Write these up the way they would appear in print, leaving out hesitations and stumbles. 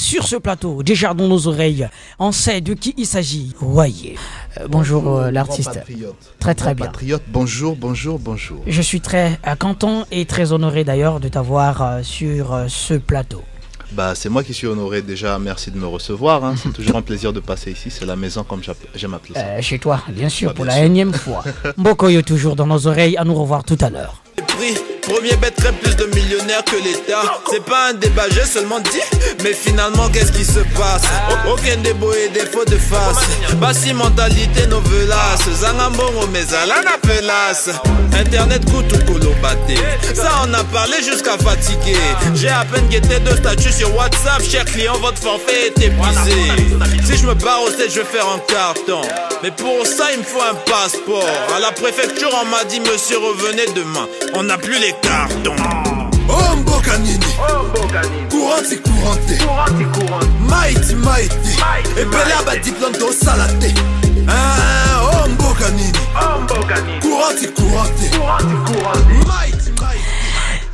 sur ce plateau, déjà dans nos oreilles, on sait de qui il s'agit. Voyez. Bonjour l'artiste. Très très bien. Patriote, bonjour, bonjour, bonjour. Je suis très content et très honoré d'ailleurs de t'avoir sur ce plateau. Bah, c'est moi qui suis honoré déjà, merci de me recevoir. Hein. C'est toujours un plaisir de passer ici, c'est la maison comme j'aime appeler ça. Chez toi, bien sûr, Bah, pour bien la sûr. énième fois. Mbokoyo toujours dans nos oreilles, à nous revoir tout à l'heure. Premier bêterait plus de millionnaires que l'État. C'est pas un débat, j'ai seulement dit. Mais finalement, qu'est-ce qui se passe? Aucun débo et défaut de face. Bassi mentalité novelas. Zangambongo mezalana pelas. Internet coûte ou colobaté. Ça on a parlé jusqu'à fatiguer. J'ai à peine guetté 2 statuts sur WhatsApp. Cher client, votre forfait est épuisé. Si je me barre au stade, je vais faire un carton. Mais pour ça, il me faut un passeport. À la préfecture, on m'a dit, monsieur, revenez demain. On n'a plus les cartons. Oh Mbokanini, couranti couranté, mighty mighty, et belaba diplôme do salate. Oh Mbokanini, couranti couranté, mighty mighty.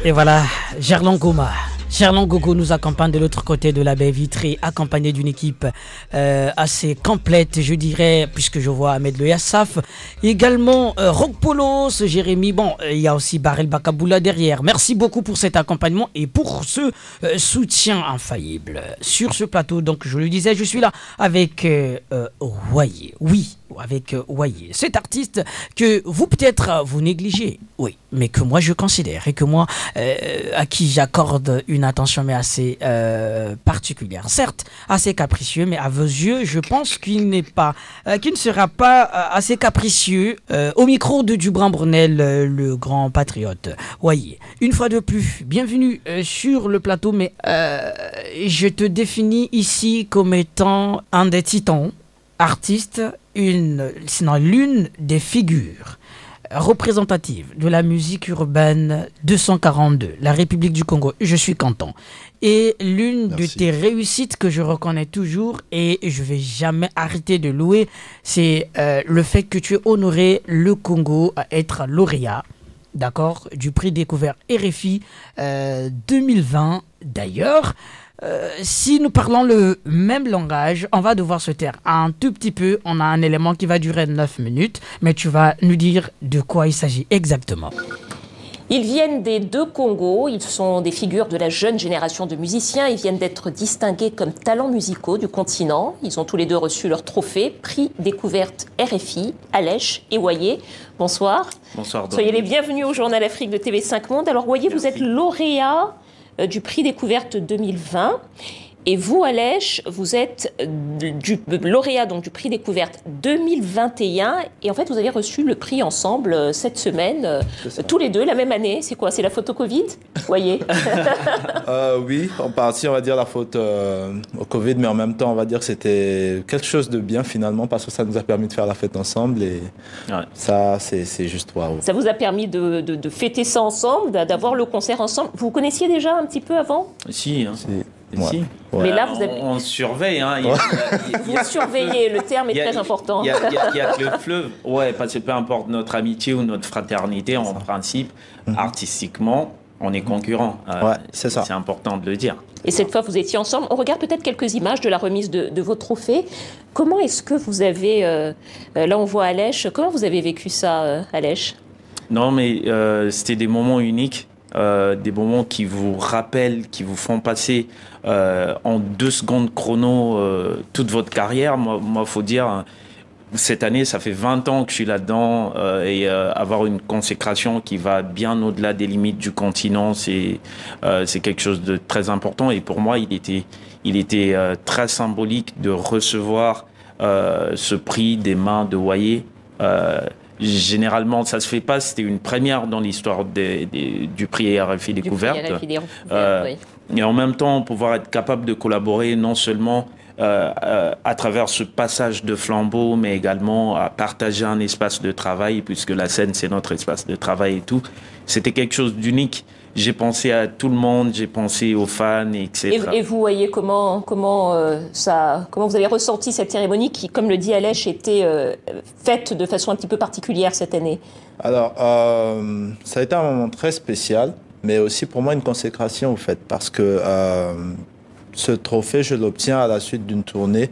Et voilà, Gerlon Goma. Gerlon Gogo nous accompagne de l'autre côté de la baie vitrée, accompagné d'une équipe assez complète, je dirais, puisque je vois Ahmed Le Yassaf. Également Rock Polos, Jérémy. Bon, il y a aussi Barel Bakaboula derrière. Merci beaucoup pour cet accompagnement et pour ce soutien infaillible. Sur ce plateau, donc je le disais, je suis là avec Waye. Oui, avec Waye. Cet artiste que vous peut-être vous négligez, oui, mais que moi je considère et que moi à qui j'accorde une attention mais assez particulière. Certes, assez capricieux, mais à vos yeux, je pense qu'il n'est pas, qu'il ne sera pas assez capricieux au micro de Dubran Brunel, le grand patriote. Voyez, une fois de plus, bienvenue sur le plateau, mais je te définis ici comme étant un des titans, artiste, sinon l'une des figures représentative de la musique urbaine 242, la République du Congo. Je suis content. Et l'une de tes réussites que je reconnais toujours et je vais jamais arrêter de louer, c'est le fait que tu aies honoré le Congo à être lauréat, d'accord, du prix découvert RFI 2020. D'ailleurs, si nous parlons le même langage, on va devoir se taire un tout petit peu. On a un élément qui va durer 9 minutes, mais tu vas nous dire de quoi il s'agit exactement. Ils viennent des deux Congos, ils sont des figures de la jeune génération de musiciens, ils viennent d'être distingués comme talents musicaux du continent. Ils ont tous les deux reçu leur trophée, prix découverte RFI, Alèche et Waye. Bonsoir. Bonsoir. Soyez les bienvenus au Journal Afrique de TV5 Monde. Alors Waye, vous êtes lauréat du prix découverte 2020 et vous, Alèche, vous êtes du lauréat donc, du prix découverte 2021 et en fait vous avez reçu le prix ensemble cette semaine, tous les deux la même année. C'est quoi? C'est la photo Covid? Voyez. Oui, en partie on va dire la faute au Covid, mais en même temps on va dire que c'était quelque chose de bien finalement parce que ça nous a permis de faire la fête ensemble et ça c'est juste waouh. Ça vous a permis de fêter ça ensemble, d'avoir le concert ensemble. Vous vous connaissiez déjà un petit peu avant? Si, hein. Ouais. Si. Mais là, vous avez... on surveille. Hein. Vous surveillez, le terme est très important. Il y a que le fleuve. Ouais, parce que peu importe notre amitié ou notre fraternité, en principe, artistiquement, on est concurrents. Ouais, c'est ça. C'est important de le dire. Et cette fois, vous étiez ensemble. On regarde peut-être quelques images de la remise de vos trophées. Comment est-ce que vous avez... là, on voit Alèche. Comment vous avez vécu ça, Alèche? Non, mais c'était des moments uniques. Des moments qui vous rappellent, qui vous font passer en 2 secondes chrono toute votre carrière. Moi, faut dire, cette année, ça fait 20 ans que je suis là-dedans et avoir une consécration qui va bien au-delà des limites du continent, c'est quelque chose de très important. Et pour moi, il était très symbolique de recevoir ce prix des mains de Waye. Généralement, ça se fait pas. C'était une première dans l'histoire du prix RFI Découverte. Oui. Et en même temps, pouvoir être capable de collaborer non seulement à travers ce passage de flambeau, mais également à partager un espace de travail, puisque la scène, c'est notre espace de travail et tout. C'était quelque chose d'unique. J'ai pensé à tout le monde, j'ai pensé aux fans, etc. Et vous voyez comment vous avez ressenti cette cérémonie qui, comme le dit Alèche, était faite de façon un petit peu particulière cette année? Alors, ça a été un moment très spécial, mais aussi pour moi une consécration, au fait, parce que ce trophée, je l'obtiens à la suite d'une tournée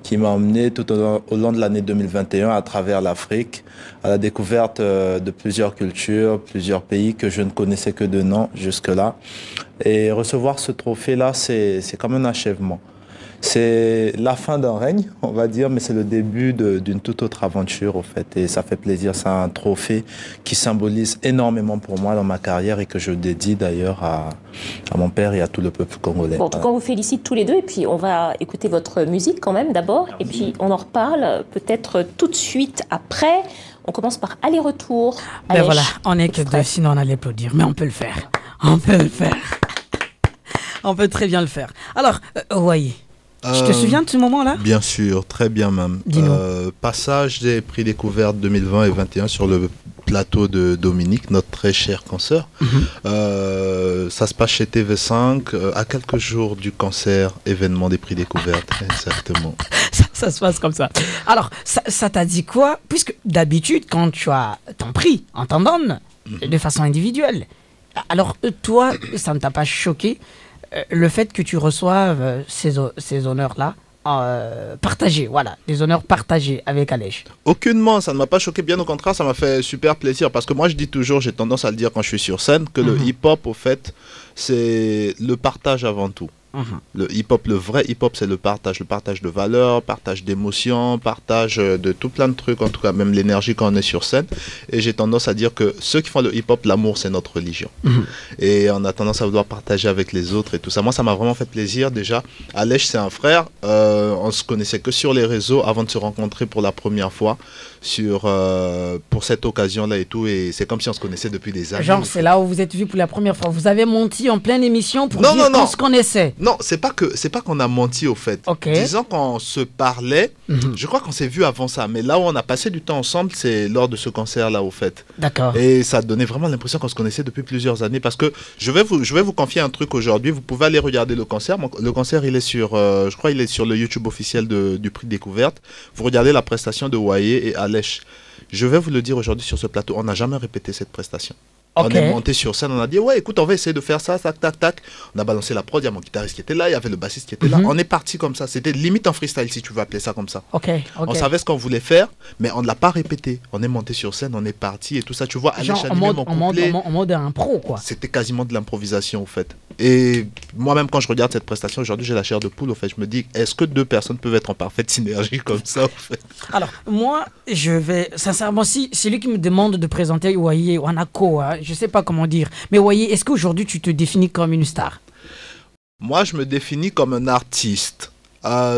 qui m'a emmené tout au long de l'année 2021 à travers l'Afrique, à la découverte de plusieurs cultures, plusieurs pays que je ne connaissais que de nom jusque-là. Et recevoir ce trophée-là, c'est comme un achèvement. C'est la fin d'un règne, on va dire, mais c'est le début d'une toute autre aventure, au fait. Et ça fait plaisir. C'est un trophée qui symbolise énormément pour moi dans ma carrière et que je dédie d'ailleurs à mon père et à tout le peuple congolais. Bon, en tout cas, on vous félicite tous les deux. Et puis, on va écouter votre musique quand même d'abord. Et puis, on en reparle peut-être tout de suite après. On commence par aller-retour. Ben voilà, on n'est que deux, sinon on allait applaudir. Mais on peut le faire. On peut le faire. On peut très bien le faire. Alors, Ouaye. Tu te souviens de ce moment-là? Bien sûr, très bien même. Passage des prix découvertes 2020 et 2021 sur le plateau de Dominique, notre très cher consoeur. Ça se passe chez TV5, à quelques jours du concert, événement des prix découvertes. Exactement. Ça se passe comme ça. Alors, ça t'a dit quoi? Puisque d'habitude, quand tu as ton prix, on t'en donne de façon individuelle. Alors, toi, ça ne t'a pas choqué le fait que tu reçoives ces honneurs-là partagés, voilà, des honneurs partagés avec Alèche? Aucunement, ça ne m'a pas choqué, bien au contraire, ça m'a fait super plaisir parce que moi je dis toujours, j'ai tendance à le dire quand je suis sur scène, que le hip-hop, au fait, c'est le partage avant tout. Le hip-hop, le vrai hip-hop, c'est le partage de valeurs, partage d'émotions, partage de tout plein de trucs, en tout cas même l'énergie quand on est sur scène. Et j'ai tendance à dire que ceux qui font le hip-hop, l'amour, c'est notre religion. Et on a tendance à vouloir partager avec les autres et tout ça. Moi, ça m'a vraiment fait plaisir déjà. Alèche, c'est un frère. On se connaissait que sur les réseaux avant de se rencontrer pour la première fois pour cette occasion-là et tout. Et c'est comme si on se connaissait depuis des années. Genre, c'est là où vous êtes vus pour la première fois. Vous avez menti en pleine émission pour dire qu'on se connaissait. Non, c'est pas qu'on a menti au fait. Disons qu'on se parlait, je crois qu'on s'est vu avant ça, mais là où on a passé du temps ensemble, c'est lors de ce concert-là au fait. D'accord. Et ça donnait vraiment l'impression qu'on se connaissait depuis plusieurs années parce que je vais vous confier un truc aujourd'hui, vous pouvez aller regarder le concert. Le concert, il est sur, je crois il est sur le YouTube officiel du prix découverte. Vous regardez la prestation de Ouaye et Alèche. Je vais vous le dire aujourd'hui sur ce plateau, on n'a jamais répété cette prestation. On est monté sur scène, on a dit ouais écoute on va essayer de faire ça, tac tac tac. On a balancé la prod, il y a mon guitariste qui était là, il y avait le bassiste qui était là. On est parti comme ça, c'était limite en freestyle si tu veux appeler ça comme ça. On savait ce qu'on voulait faire, mais on ne l'a pas répété. On est monté sur scène, on est parti et tout ça, tu vois. Genre en mode impro quoi. C'était quasiment de l'improvisation au fait. Et moi-même quand je regarde cette prestation aujourd'hui, j'ai la chair de poule au fait. Je me dis est-ce que deux personnes peuvent être en parfaite synergie comme ça au fait? Alors moi je vais sincèrement, si c'est lui qui me demande de présenter Ouaye Wanako, je sais pas comment dire, mais Ouaye, est-ce qu'aujourd'hui tu te définis comme une star? Moi je me définis comme un artiste.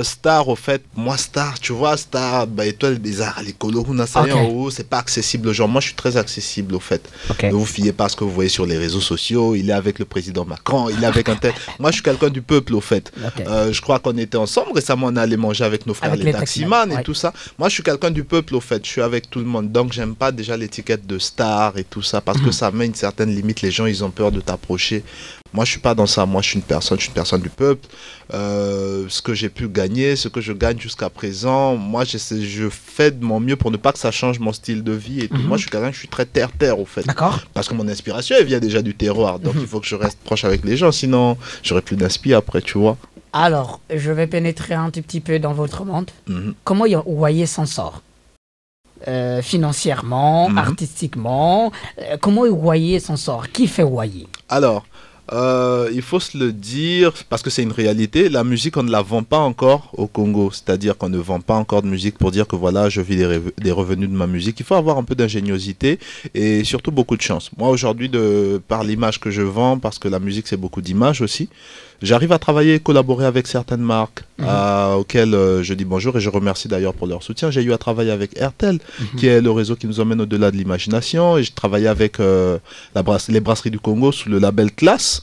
Star au fait, moi star, tu vois, star, étoile des arts, les coloruna, c'est pas accessible aux gens. Moi je suis très accessible au fait. Ne vous fiez pas à ce que vous voyez sur les réseaux sociaux, il est avec le président Macron, il est avec un tel. Moi je suis quelqu'un du peuple au fait. Je crois qu'on était ensemble récemment, on est allé manger avec nos frères les taximans et tout ça. Moi je suis quelqu'un du peuple au fait, je suis avec tout le monde. Donc j'aime pas déjà l'étiquette de star et tout ça parce que ça met une certaine limite, les gens ils ont peur de t'approcher. Moi je suis pas dans ça, moi je suis une personne du peuple. Ce que j'ai pu gagner, ce que je gagne jusqu'à présent, moi je fais de mon mieux pour ne pas que ça change mon style de vie et tout. Moi je suis quelqu'un, je suis très terre-terre au fait. D'accord. Parce que mon inspiration elle vient déjà du terroir, donc il faut que je reste proche avec les gens, sinon j'aurai plus d'inspi après, tu vois. Alors, je vais pénétrer un tout petit peu dans votre monde. Comment Ouaye s'en sort financièrement, artistiquement, comment Ouaye s'en sort? Qui fait Ouaye? Alors, il faut se le dire, parce que c'est une réalité, la musique on ne la vend pas encore au Congo, c'est-à-dire qu'on ne vend pas encore de musique pour dire que voilà je vis des revenus de ma musique. Il faut avoir un peu d'ingéniosité et surtout beaucoup de chance. Moi aujourd'hui, par l'image que je vends, parce que la musique c'est beaucoup d'images aussi, j'arrive à travailler et collaborer avec certaines marques auxquelles je dis bonjour et je remercie d'ailleurs pour leur soutien. J'ai eu à travailler avec Airtel, qui est le réseau qui nous emmène au-delà de l'imagination, et je travaillais avec les brasseries du Congo sous le label Classe.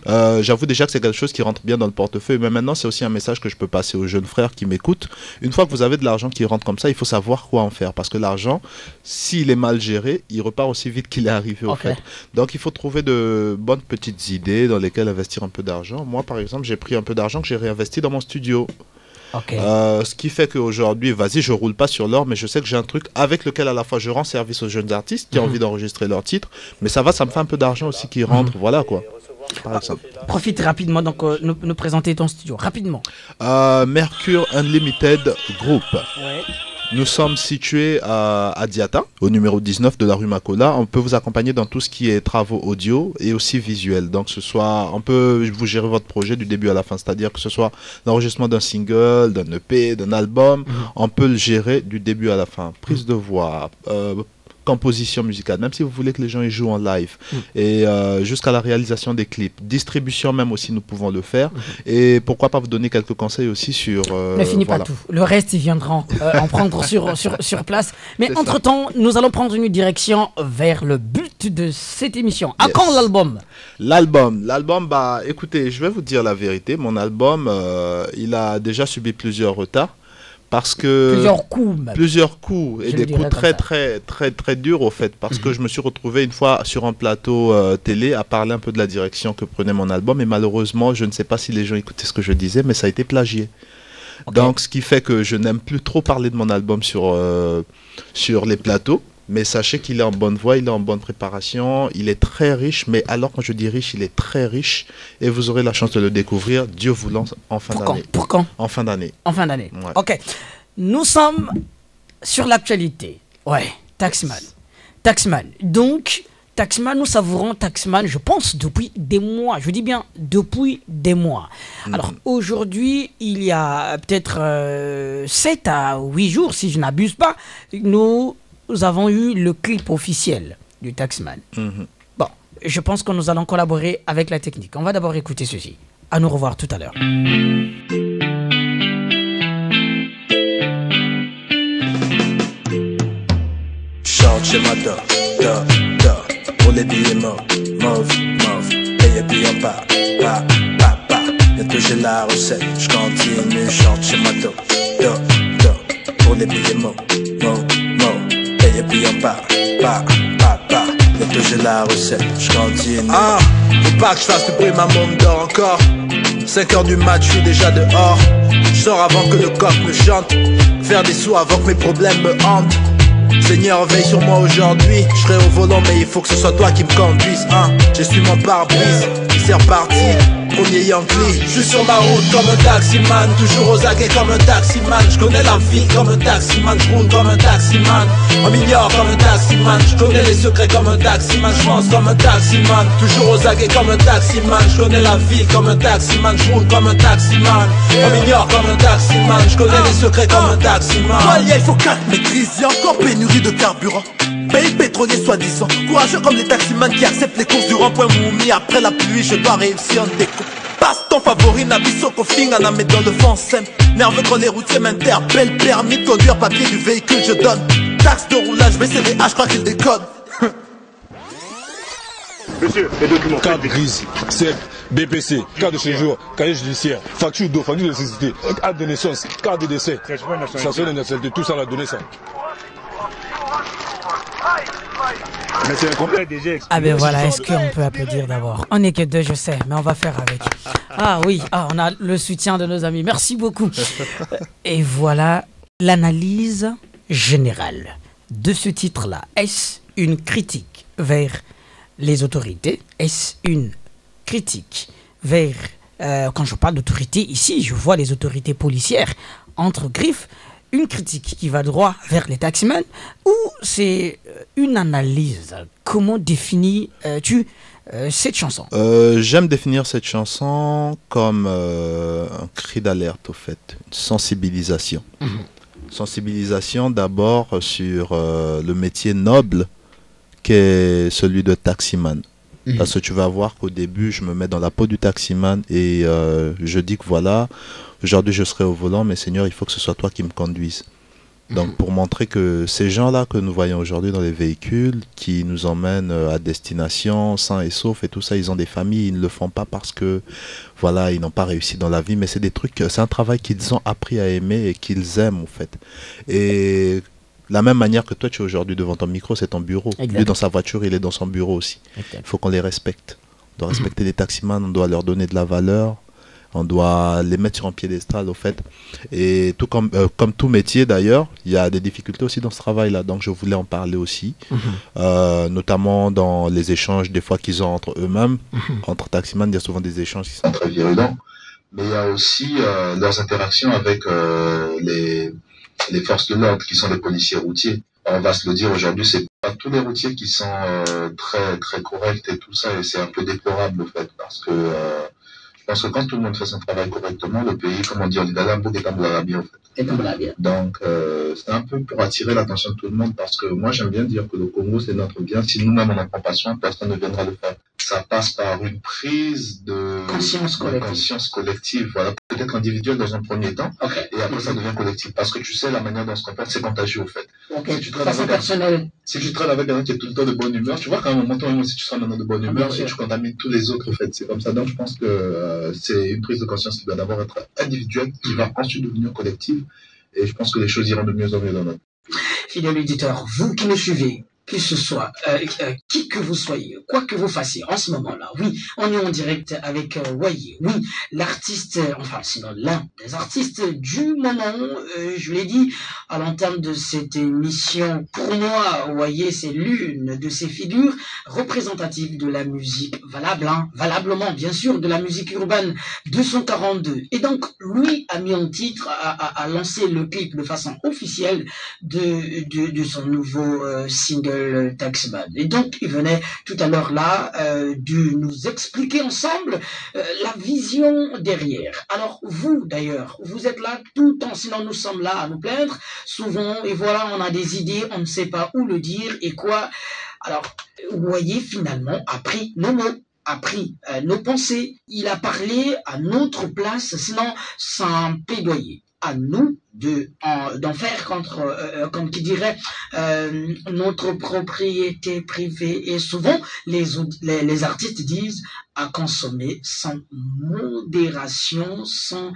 J'avoue déjà que c'est quelque chose qui rentre bien dans le portefeuille, mais maintenant c'est aussi un message que je peux passer aux jeunes frères qui m'écoutent. Une fois que vous avez de l'argent qui rentre comme ça, il faut savoir quoi en faire, parce que l'argent, s'il est mal géré, il repart aussi vite qu'il est arrivé au fait. Donc il faut trouver de bonnes petites idées dans lesquelles investir un peu d'argent. Moi par exemple, j'ai pris un peu d'argent que j'ai réinvesti dans mon studio. Ce qui fait qu'aujourd'hui, vas-y, je roule pas sur l'or, mais je sais que j'ai un truc avec lequel à la fois je rends service aux jeunes artistes qui ont envie d'enregistrer leurs titres, mais ça me fait un peu d'argent aussi qui rentre, voilà quoi. par exemple. Profite rapidement, donc nous présenter ton studio, rapidement. Mercure Unlimited Group. Ouais. Nous sommes situés à Diata, au numéro 19 de la rue Makola. On peut vous accompagner dans tout ce qui est travaux audio et aussi visuels. Donc on peut vous gérer votre projet du début à la fin, c'est-à-dire que ce soit l'enregistrement d'un single, d'un EP, d'un album, on peut le gérer du début à la fin. Prise de voix, composition musicale, même si vous voulez que les gens y jouent en live, et jusqu'à la réalisation des clips, distribution même aussi, nous pouvons le faire, et pourquoi pas vous donner quelques conseils aussi sur... ne finis pas tout, le reste ils viendront en prendre sur place, mais entre-temps, nous allons prendre une direction vers le but de cette émission. À quand l'album? L'album, bah écoutez, je vais vous dire la vérité, mon album, il a déjà subi plusieurs retards, parce que plusieurs coups et des coups très durs au fait, parce que je me suis retrouvé une fois sur un plateau télé à parler un peu de la direction que prenait mon album, et malheureusement je ne sais pas si les gens écoutaient ce que je disais, mais ça a été plagié. Donc ce qui fait que je n'aime plus trop parler de mon album sur les plateaux. Mais sachez qu'il est en bonne voie, il est en bonne préparation, il est très riche, mais alors quand je dis riche, il est très riche, et vous aurez la chance de le découvrir, Dieu voulant, en fin d'année. Pour quand? En fin d'année. En fin d'année, ouais. Ok. Nous sommes sur l'actualité. Ouais, Taxman. Donc, Taxman, nous savourons Taxman, je pense, depuis des mois. Je dis bien depuis des mois. Alors, aujourd'hui, il y a peut-être 7 à 8 jours, si je n'abuse pas, nous avons eu le clip officiel du Taxman. Bon, je pense que nous allons collaborer avec la technique. On va d'abord écouter ceci. À nous revoir tout à l'heure. Chante chez ma pour les billets mauve, paye puis on part, bientôt j'ai la recette, je continue, chante chez ma pour les billets mauve, et puis on part, bientôt j'ai la recette, je continue. Faut pas que je fasse du bruit, ma môme dort encore. 5h du mat, je suis déjà dehors. Je sors avant que le coq me chante, faire des sous avant que mes problèmes me hantent. Seigneur, veille sur moi aujourd'hui. Je serai au volant, mais il faut que ce soit toi qui me conduise. Je suis mon pare-brise, c'est reparti. Premier Yankee, je suis sur ma route comme un taximan, toujours aux aguets comme un taximan. Je connais la vie comme un taximan, je roule comme un taximan. On m'ignore comme un taximan, je connais les secrets comme un taximan. Je pense comme un taximan, toujours aux aguets comme un taximan. Je connais la vie comme un taximan, je roule comme un taximan. On m'ignore comme un taximan, je connais les secrets comme un taximan. Il faut 4 maîtrises, y'a encore pénurie de carburant. Pays pétrolier soi-disant, courageux comme les taximans qui acceptent les courses du rond-point Moumi. Après la pluie, je dois réussir en déco. Passe ton favori, Nabiso Kofing, en met dans le vent sème. Nerveux quand les routiers m'interpellent, permis de conduire, papier du véhicule je donne. Taxe de roulage, BCDH, je crois qu'il décode. Monsieur, les documents. Carte grise, CEP, BPC, carte de séjour, cahier judiciaire, facture d'eau, facture d'électricité, acte de naissance, carte de décès, station de nationalité, tout ça on a donné ça. Mais c'est incomplet déjà. Ah ben voilà, est-ce qu'on peut applaudir d'abord? On n'est que deux, je sais, mais on va faire avec. Ah oui, on a le soutien de nos amis, merci beaucoup. Et voilà l'analyse générale de ce titre-là. Est-ce une critique vers les autorités? Est-ce une critique vers... quand je parle d'autorité, ici, je vois les autorités policières entre griffes. Une critique qui va droit vers les taximans, ou c'est une analyse? Comment définis-tu cette chanson? J'aime définir cette chanson comme un cri d'alerte, au fait, une sensibilisation. Sensibilisation d'abord sur le métier noble qu'est celui de taximan. Parce que tu vas voir qu'au début, je me mets dans la peau du taximan et je dis que voilà, aujourd'hui je serai au volant, mais Seigneur, il faut que ce soit toi qui me conduise. Donc pour montrer que ces gens-là que nous voyons aujourd'hui dans les véhicules, qui nous emmènent à destination, sains et saufs et tout ça, ils ont des familles, ils ne le font pas parce que voilà, ils n'ont pas réussi dans la vie, mais c'est des trucs, c'est un travail qu'ils ont appris à aimer et qu'ils aiment en fait. Et la même manière que toi tu es aujourd'hui devant ton micro, c'est ton bureau. Exact. Lui dans sa voiture, il est dans son bureau aussi. Il faut qu'on les respecte. On doit respecter les taximans, on doit leur donner de la valeur. On doit les mettre sur un piédestal, au fait. Et tout comme tout métier, d'ailleurs, il y a des difficultés aussi dans ce travail-là. Donc, je voulais en parler aussi, notamment dans les échanges, des fois, qu'ils ont entre eux-mêmes. Entre taximans, il y a souvent des échanges qui sont très virulents. Mais il y a aussi leurs interactions avec les forces de l'ordre, qui sont les policiers routiers. On va se le dire aujourd'hui, c'est pas tous les routiers qui sont très très corrects et tout ça, et c'est un peu déplorable, au fait, parce que je pense que quand tout le monde fait son travail correctement, le pays, comme on dit, on dit d'aller un bout des bien, en fait. Donc, c'est un peu pour attirer l'attention de tout le monde, parce que moi, j'aime bien dire que le Congo, c'est notre bien. Si nous-mêmes, on n'en prend pas soin, personne ne viendra le faire. Ça passe par une prise de conscience collective. Voilà, peut-être individuelle dans un premier temps, et après, ça devient collectif. Parce que tu sais, la manière dont on se comporte, c'est contagieux, au fait. Si tu traînes avec quelqu'un qui est tout le temps de bonne humeur, tu vois qu'à un moment, toi, si tu seras maintenant de bonne humeur, et tu contamines tous les autres, en fait. C'est comme ça. Donc, je pense que c'est une prise de conscience qui doit d'abord être individuelle, qui va ensuite devenir collective. Et je pense que les choses iront de mieux en mieux dans notre pays. Fidèle auditeur, vous qui nous suivez, que ce soit, qui que vous soyez, quoi que vous fassiez en ce moment-là, oui, on est en direct avec Wayé, oui, l'artiste, enfin sinon l'un des artistes du moment, je l'ai dit à l'entame de cette émission, pour moi, Wayé, c'est l'une de ces figures représentatives de la musique valablement, bien sûr, de la musique urbaine 242. Et donc, lui a mis en titre, a lancé le clip de façon officielle de son nouveau single Taxman. Et donc, il venait tout à l'heure là de nous expliquer ensemble la vision derrière. Alors, vous d'ailleurs, vous êtes là tout le temps, sinon nous sommes là à nous plaindre, souvent, et voilà, on a des idées, on ne sait pas où le dire et quoi. Alors, vous voyez, finalement, a pris nos mots, a pris nos pensées, il a parlé à notre place, sinon sans plaidoyer. À nous d'en faire contre, comme qui dirait, notre propriété privée. Et souvent, les artistes disent à consommer sans modération, sans